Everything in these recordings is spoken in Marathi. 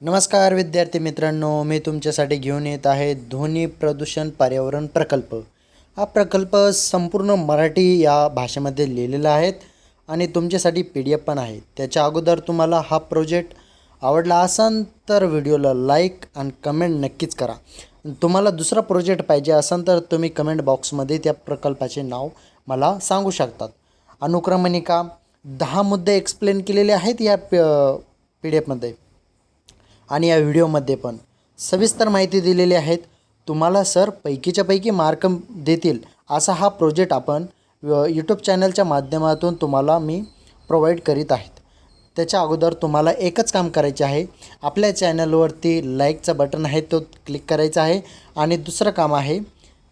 नमस्कार विद्यार्थी मित्रांनो, मी तुमच्यासाठी घेऊन येत आहे ध्वनी प्रदूषण पर्यावरण प्रकल्प। हा प्रकल्प संपूर्ण मराठी या भाषेमध्ये लिहिलेला आहे आणि तुमच्यासाठी PDF पण आहे। त्याच्या अगोदर तुम्हाला हा प्रोजेक्ट आवडला असेल तर व्हिडिओला लाईक आणि कमेंट नक्कीच करा। तुम्हाला दुसरा प्रोजेक्ट पाहिजे असेल तर तुम्ही कमेंट बॉक्समध्ये त्या प्रकल्पाचे नाव मला सांगू शकतात। अनुक्रमणिका 10 मुद्दे एक्सप्लेन केलेले आहेत या PDF मध्ये आणि या व्हिडिओमध्ये पण सविस्तर माहिती दिलेली आहेत। तुम्हाला सर पैकीच्या पैकी मार्क देतील असा हा प्रोजेक्ट आपण यूट्यूब चॅनलच्या माध्यमातून तुम्हाला मी प्रोव्हाइड करीत आहेत। त्याच्या अगोदर तुम्हाला एकच काम करायचे आहे, आपल्या चॅनलवरती लाईकचा बटन आहे तो क्लिक करायचा आहे आणि दुसरं काम आहे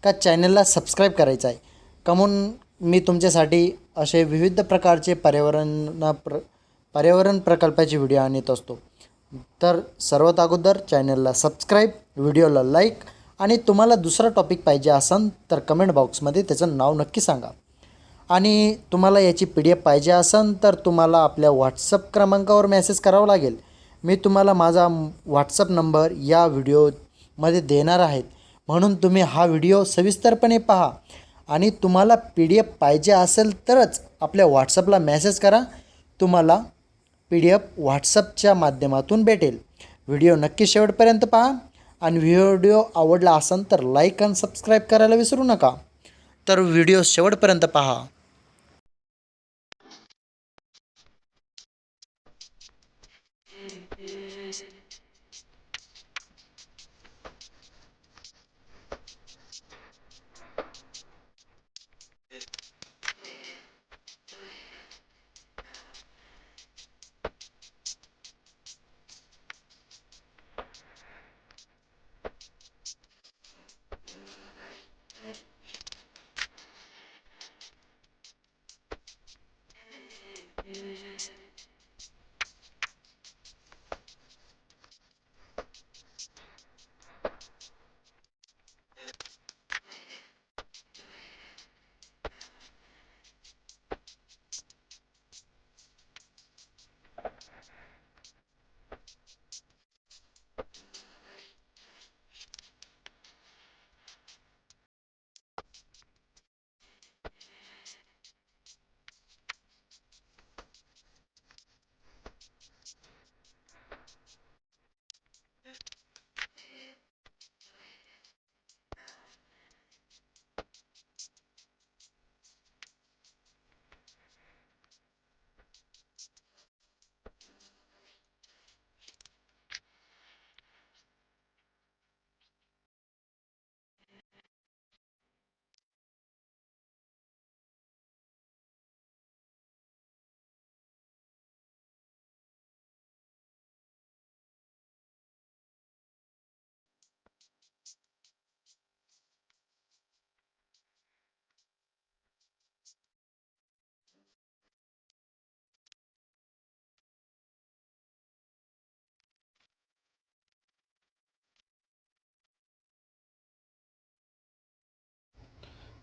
का चॅनलला सबस्क्राईब करायचं आहे। कमून मी तुमच्यासाठी असे विविध प्रकारचे पर्यावरण प्रकल्पाचे व्हिडिओ आणत असतो। तर सर्वात अगोदर चॅनलला सबस्क्राईब, व्हिडिओला लाईक आणि तुम्हाला दुसरा टॉपिक पाहिजे असेल तर कमेंट बॉक्समध्ये त्याचं नाव नक्की सांगा। आणि तुम्हाला याची PDF पाहिजे असेल तर तुम्हाला आपल्या व्हॉट्सअप क्रमांकावर मेसेज करावा लागेल। मी तुम्हाला माझा व्हॉट्सअप नंबर या व्हिडिओमध्ये देणार आहे, म्हणून तुम्ही हा व्हिडिओ सविस्तरपणे पहा आणि तुम्हाला PDF पाहिजे असेल तरच आपल्या व्हॉट्सअपला मेसेज करा, तुम्हाला PDF व्हॉट्सअपच्या माध्यमातून भेटेल। व्हिडिओ नक्की शेवटपर्यंत पहा आणि व्हिडिओ आवडला असेल तर लाईक आणि सबस्क्राईब करायला विसरू नका। तर व्हिडिओ शेवटपर्यंत पहा।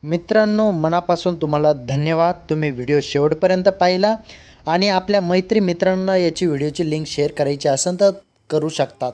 मित्रांनो, मनापासून तुम्हाला धन्यवाद, तुम्ही व्हिडिओ शेवटपर्यंत पाहिला आणि आपल्या मित्रांना याची व्हिडिओची लिंक शेअर करायची असेल तर करू शकतात।